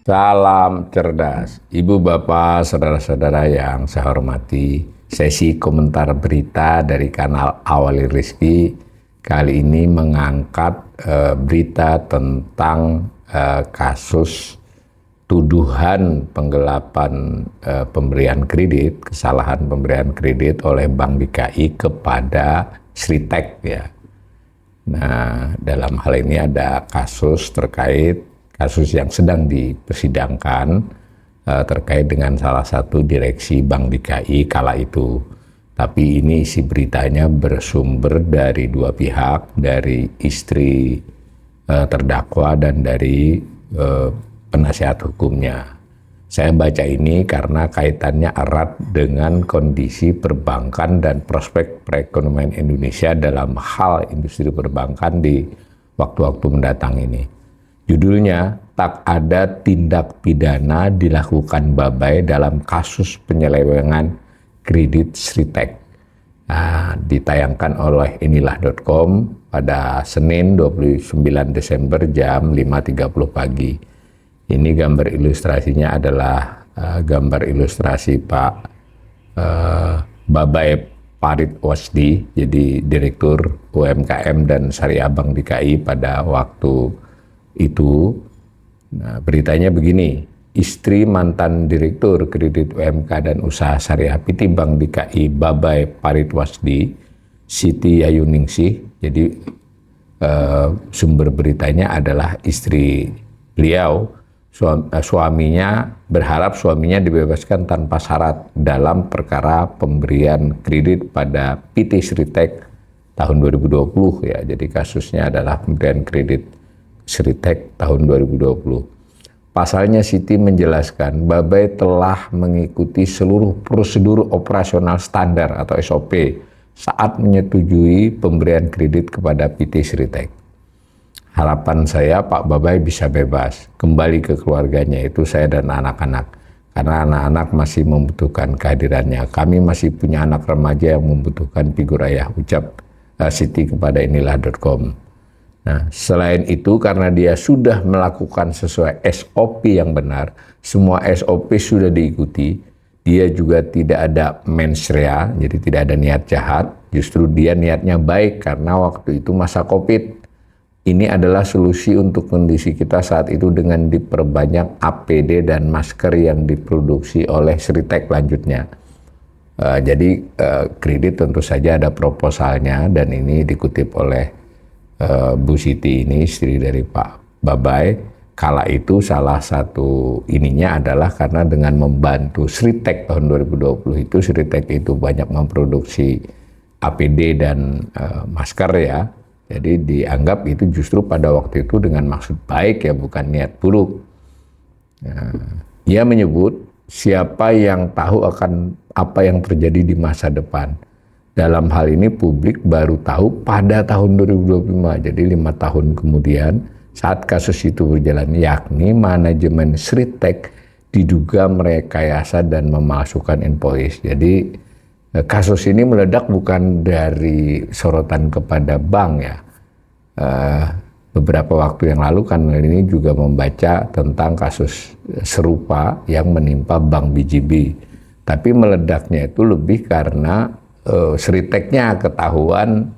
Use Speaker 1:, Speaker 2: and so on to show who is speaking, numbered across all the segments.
Speaker 1: Salam cerdas, Ibu Bapak, saudara-saudara yang saya hormati. Sesi komentar berita dari kanal Awali Rizki kali ini mengangkat berita tentang kasus tuduhan penggelapan pemberian kredit, kesalahan pemberian kredit oleh Bank DKI kepada Sritek ya. Nah, dalam hal ini ada kasus yang sedang dipersidangkan terkait dengan salah satu direksi Bank DKI kala itu. Tapi ini isi beritanya bersumber dari dua pihak, dari istri terdakwa dan dari penasihat hukumnya. Saya baca ini karena kaitannya erat dengan kondisi perbankan dan prospek perekonomian Indonesia dalam hal industri perbankan di waktu-waktu mendatang ini. Judulnya, tak ada tindak pidana dilakukan Babai dalam kasus penyelewengan kredit Sritek. Nah, ditayangkan oleh inilah.com pada Senin 29 Desember jam 5.30 pagi. Ini gambar ilustrasinya adalah gambar ilustrasi Pak Babai Parit Wasdi, jadi Direktur UMKM dan Syariah Bank DKI pada waktu itu. Nah, beritanya begini, istri mantan Direktur Kredit UMK dan Usaha Syariah PT Bank DKI Babai Parit Wasdi, Siti Yayuningsih, jadi sumber beritanya adalah istri beliau. Suaminya berharap suaminya dibebaskan tanpa syarat dalam perkara pemberian kredit pada PT Sritek tahun 2020 ya. Jadi kasusnya adalah pemberian kredit Sritek tahun 2020. Pasalnya Siti menjelaskan Babai telah mengikuti seluruh prosedur operasional standar atau SOP saat menyetujui pemberian kredit kepada PT Sritek. Harapan saya Pak Babai bisa bebas, kembali ke keluarganya, itu saya dan anak-anak. Karena anak-anak masih membutuhkan kehadirannya. Kami masih punya anak remaja yang membutuhkan figur ayah, ucap Siti kepada inilah.com. Nah, selain itu karena dia sudah melakukan sesuai SOP yang benar, semua SOP sudah diikuti, dia juga tidak ada mens rea, jadi tidak ada niat jahat, justru dia niatnya baik karena waktu itu masa COVID. Ini adalah solusi untuk kondisi kita saat itu dengan diperbanyak APD dan masker yang diproduksi oleh Sritek lanjutnya. Jadi kredit tentu saja ada proposalnya dan ini dikutip oleh Bu Siti ini, istri dari Pak Babai. Kala itu salah satu ininya adalah karena dengan membantu Sritek tahun 2020 itu, Sritek itu banyak memproduksi APD dan masker ya. Jadi dianggap itu justru pada waktu itu dengan maksud baik ya, bukan niat buruk. Nah, ia menyebut siapa yang tahu akan apa yang terjadi di masa depan. Dalam hal ini publik baru tahu pada tahun 2025, jadi 5 tahun kemudian saat kasus itu berjalan, yakni manajemen Sritek diduga merekayasa dan memalsukan invoice. Jadi kasus ini meledak bukan dari sorotan kepada bank ya. Beberapa waktu yang lalu kan ini juga membaca tentang kasus serupa yang menimpa Bank BJB. Tapi meledaknya itu lebih karena Sriteknya ketahuan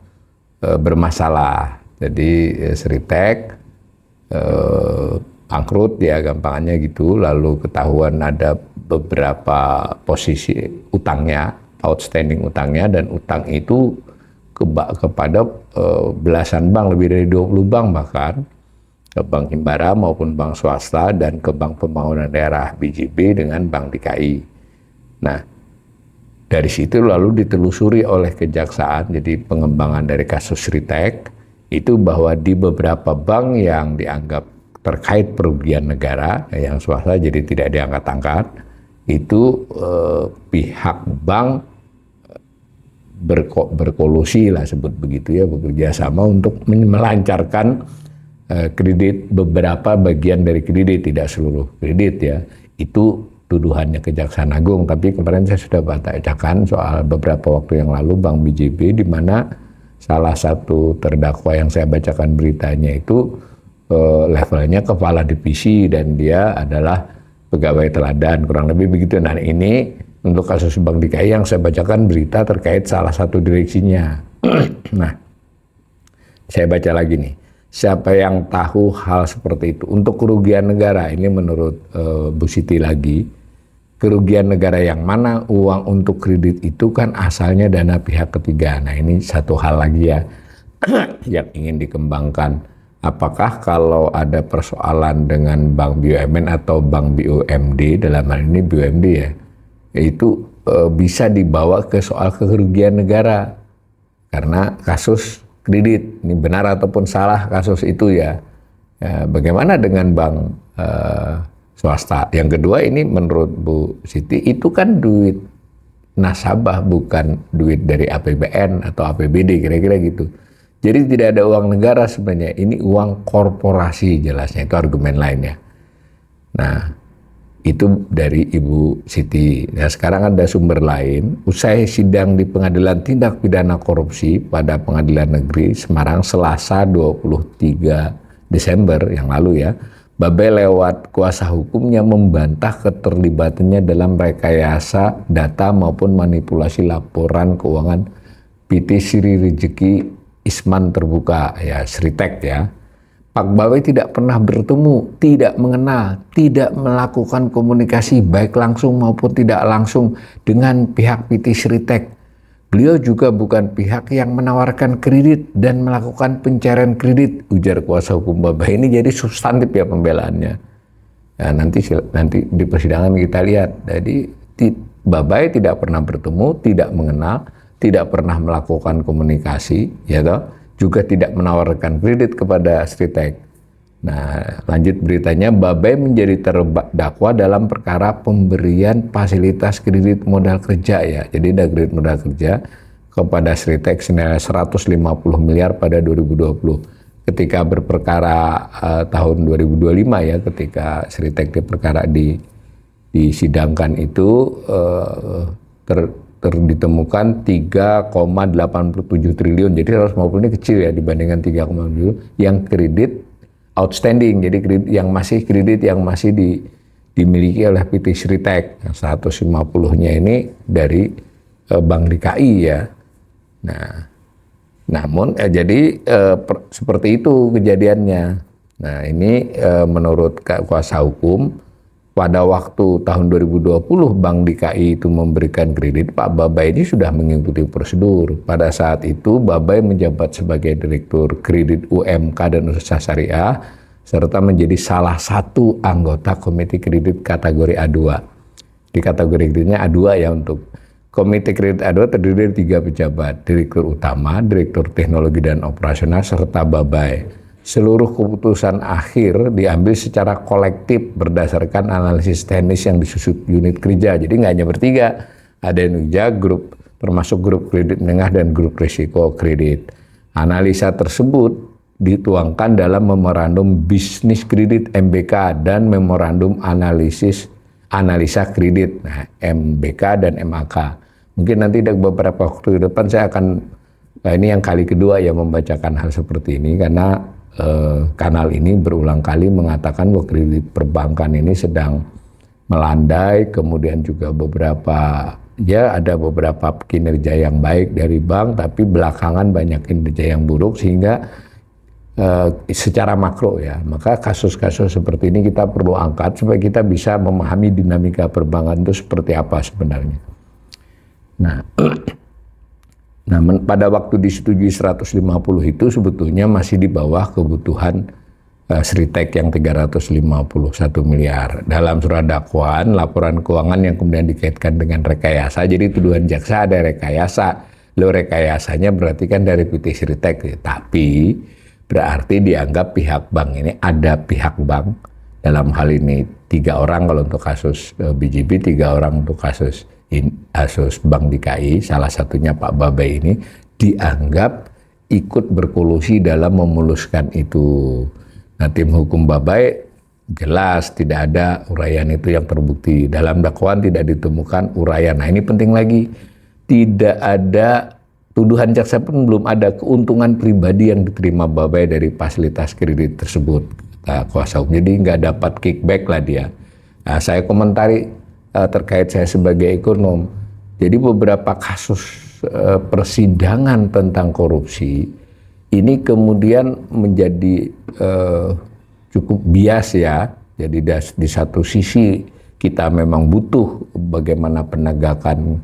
Speaker 1: bermasalah. Jadi Sritek bangkrut ya gampangannya gitu, lalu ketahuan ada beberapa posisi utangnya, outstanding utangnya, dan utang itu kepada belasan bank, lebih dari 20 bank bahkan, ke Bank Himbara maupun bank swasta dan ke Bank Pembangunan Daerah BJB dengan Bank DKI. Nah, dari situ lalu ditelusuri oleh kejaksaan, jadi pengembangan dari kasus Sritek itu bahwa di beberapa bank yang dianggap terkait kerugian negara, yang swasta jadi tidak diangkat-angkat, itu pihak bank berkolusi lah, sebut begitu ya, bekerja sama untuk melancarkan kredit, beberapa bagian dari kredit, tidak seluruh kredit ya. Itu tuduhannya Kejaksaan Agung. Tapi kemarin saya sudah bacakan soal beberapa waktu yang lalu Bank BJB, di mana salah satu terdakwa yang saya bacakan beritanya itu levelnya kepala divisi dan dia adalah pegawai teladan, kurang lebih begitu. Nah ini untuk kasus Bank DKI yang saya bacakan berita terkait salah satu direksinya. Nah, saya baca lagi nih. Siapa yang tahu hal seperti itu? Untuk kerugian negara, ini menurut Bu Siti lagi, kerugian negara yang mana uang untuk kredit itu kan asalnya dana pihak ketiga. Nah ini satu hal lagi ya yang ingin dikembangkan. Apakah kalau ada persoalan dengan Bank BUMN atau Bank BUMD, dalam hal ini BUMD ya, itu bisa dibawa ke soal kerugian negara karena kasus kredit. Ini benar ataupun salah kasus itu ya. Bagaimana dengan bank swasta? Yang kedua, ini menurut Bu Siti itu kan duit nasabah, bukan duit dari APBN atau APBD, kira-kira gitu. Jadi tidak ada uang negara sebenarnya, ini uang korporasi jelasnya, itu argumen lainnya. Nah, itu dari Ibu Siti. Nah, sekarang ada sumber lain. Usai sidang di Pengadilan Tindak Pidana Korupsi pada Pengadilan Negeri Semarang Selasa 23 Desember yang lalu ya, Babay lewat kuasa hukumnya membantah keterlibatannya dalam rekayasa data maupun manipulasi laporan keuangan PT Sri Rezeki Isman Terbuka ya, Sritek ya. Pak Babay tidak pernah bertemu, tidak mengenal, tidak melakukan komunikasi baik langsung maupun tidak langsung dengan pihak PT Sritek. Beliau juga bukan pihak yang menawarkan kredit dan melakukan pencairan kredit, ujar kuasa hukum Babay. Ini jadi substantif ya pembelaannya. Ya, nanti di persidangan kita lihat. Jadi Babay tidak pernah bertemu, tidak mengenal, tidak pernah melakukan komunikasi, ya toh, juga tidak menawarkan kredit kepada Sritek. Nah, lanjut beritanya, Babay menjadi terdakwa dalam perkara pemberian fasilitas kredit modal kerja ya. Jadi ada kredit modal kerja kepada Sritek senilai 150 miliar pada 2020. Ketika berperkara tahun 2025 ya, ketika Sritek diperkara disidangkan itu ditemukan 3,87 triliun. Jadi 150 ini kecil ya dibandingkan 3,7 yang kredit outstanding. Jadi kredit yang masih dimiliki oleh PT Sritek. Yang 150-nya ini dari Bank DKI ya. Nah, namun seperti itu kejadiannya. Nah, ini menurut kuasa hukum, pada waktu tahun 2020 Bank DKI itu memberikan kredit, Pak Babay ini sudah mengikuti prosedur. Pada saat itu Babay menjabat sebagai Direktur Kredit UMK dan Usaha Syariah serta menjadi salah satu anggota Komite Kredit kategori A2. Di kategori kreditnya A2 ya. Untuk Komite Kredit A2 terdiri dari 3 pejabat, Direktur Utama, Direktur Teknologi dan Operasional, serta Babay. Seluruh keputusan akhir diambil secara kolektif berdasarkan analisis teknis yang disusun unit kerja. Jadi nggak hanya bertiga, ada yang grup, termasuk grup kredit menengah dan grup risiko kredit. Analisa tersebut dituangkan dalam memorandum bisnis kredit MBK dan memorandum analisa kredit, nah, MBK dan MAK. Mungkin nanti ada beberapa waktu ke depan saya akan, ini yang kali kedua ya membacakan hal seperti ini, karena kanal ini berulang kali mengatakan bahwa kredit perbankan ini sedang melandai, kemudian juga ada beberapa kinerja yang baik dari bank, tapi belakangan banyak kinerja yang buruk, sehingga secara makro ya, maka kasus-kasus seperti ini kita perlu angkat supaya kita bisa memahami dinamika perbankan itu seperti apa sebenarnya. Nah, pada waktu disetujui 150 itu sebetulnya masih di bawah kebutuhan Sritek yang 351 miliar. Dalam surat dakwaan, laporan keuangan yang kemudian dikaitkan dengan rekayasa, jadi tuduhan jaksa ada rekayasa. Rekayasanya berarti kan dari PT Sritek, tapi berarti dianggap pihak bank ini, ada pihak bank, dalam hal ini 3 orang kalau untuk kasus BJB, 3 orang untuk kasus Bank DKI, salah satunya Pak Babay ini dianggap ikut berkolusi dalam memuluskan itu. Nah, tim hukum Babay jelas tidak ada uraian itu yang terbukti. Dalam dakwaan tidak ditemukan uraian. Nah, ini penting lagi, tidak ada tuduhan jaksa pun belum ada keuntungan pribadi yang diterima Babai dari fasilitas kredit tersebut, kata kuasa hukum. Jadi nggak dapat kickback lah dia. Nah, saya komentari terkait saya sebagai ekonom. Jadi beberapa kasus persidangan tentang korupsi ini kemudian menjadi cukup bias ya. Jadi di satu sisi kita memang butuh bagaimana penegakan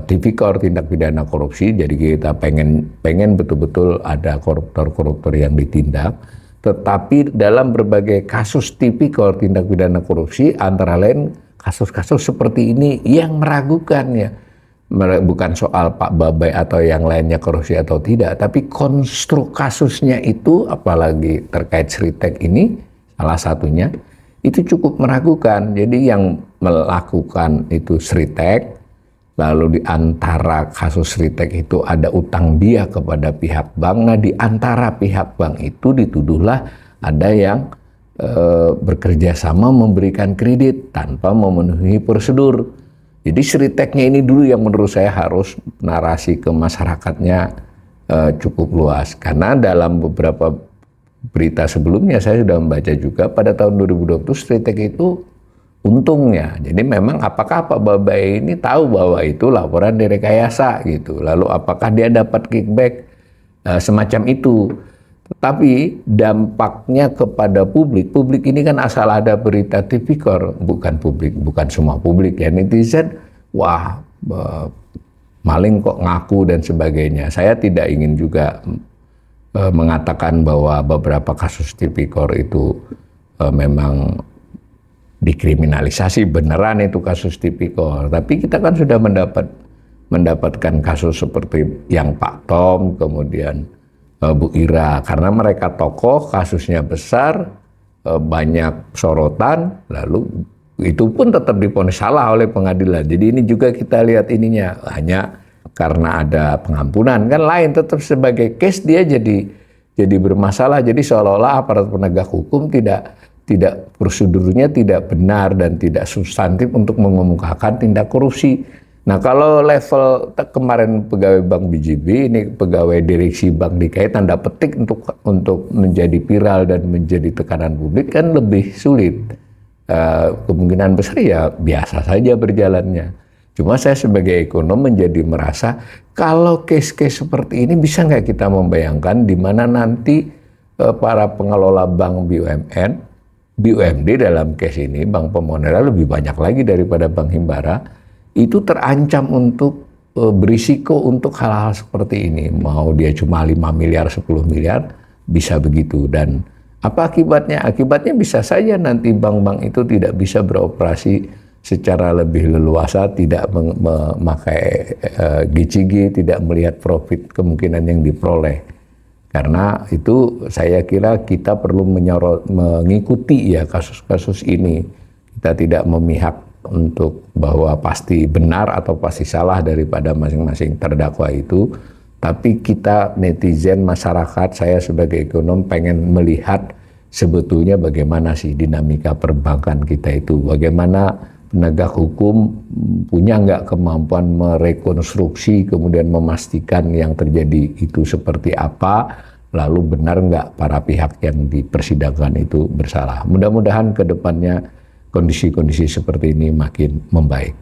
Speaker 1: tipikor tindak pidana korupsi, jadi kita pengen betul-betul ada koruptor-koruptor yang ditindak. Tetapi dalam berbagai kasus tipikor tindak pidana korupsi, antara lain kasus-kasus seperti ini yang meragukan ya, bukan soal Pak Babai atau yang lainnya korupsi atau tidak, tapi konstruk kasusnya itu, apalagi terkait Sritek ini salah satunya, itu cukup meragukan. Jadi yang melakukan itu Sritek, lalu di antara kasus Sritek itu ada utang dia kepada pihak bank. Nah, di antara pihak bank itu dituduhlah ada yang bekerja sama memberikan kredit tanpa memenuhi prosedur. Jadi Sriteknya ini dulu yang menurut saya harus narasi ke masyarakatnya cukup luas. Karena dalam beberapa berita sebelumnya saya sudah membaca juga pada tahun 2020 Sritek itu untungnya. Jadi memang apakah Pak Babai ini tahu bahwa itu laporan direkayasa gitu. Lalu apakah dia dapat kickback semacam itu. Tetapi dampaknya kepada publik ini kan asal ada berita tipikor, bukan semua publik ya, netizen, wah maling kok ngaku dan sebagainya. Saya tidak ingin juga mengatakan bahwa beberapa kasus tipikor itu memang dikriminalisasi, beneran itu kasus tipikor. Tapi kita kan sudah mendapatkan kasus seperti yang Pak Tom, kemudian Bu Ira, karena mereka tokoh, kasusnya besar, banyak sorotan, lalu itu pun tetap divonis salah oleh pengadilan. Jadi ini juga kita lihat ininya, hanya karena ada pengampunan kan lain, tetap sebagai case dia jadi bermasalah. Jadi seolah-olah aparat penegak hukum tidak prosedurnya tidak benar dan tidak substantif untuk mengemukakan tindak korupsi. Nah, kalau level kemarin pegawai Bank BJB, ini pegawai direksi Bank DKI, tanda petik untuk menjadi viral dan menjadi tekanan publik kan lebih sulit. Kemungkinan besar ya biasa saja berjalannya. Cuma saya sebagai ekonom menjadi merasa kalau case-case seperti ini bisa nggak kita membayangkan di mana nanti para pengelola bank BUMD dalam case ini, Bank Pemonera lebih banyak lagi daripada Bank Himbara, itu terancam untuk berisiko untuk hal-hal seperti ini. Mau dia cuma 5 miliar, 10 miliar, bisa begitu. Dan apa akibatnya? Akibatnya bisa saja nanti bank-bank itu tidak bisa beroperasi secara lebih leluasa, tidak memakai GCG, tidak melihat profit kemungkinan yang diperoleh. Karena itu saya kira kita perlu mengikuti ya kasus-kasus ini. Kita tidak memihak untuk bahwa pasti benar atau pasti salah daripada masing-masing terdakwa itu. Tapi kita netizen, masyarakat, saya sebagai ekonom pengen melihat sebetulnya bagaimana sih dinamika perbankan kita itu. Bagaimana penegak hukum punya nggak kemampuan merekonstruksi kemudian memastikan yang terjadi itu seperti apa, lalu benar nggak para pihak yang dipersidangkan itu bersalah. Mudah-mudahan ke depannya kondisi-kondisi seperti ini makin membaik.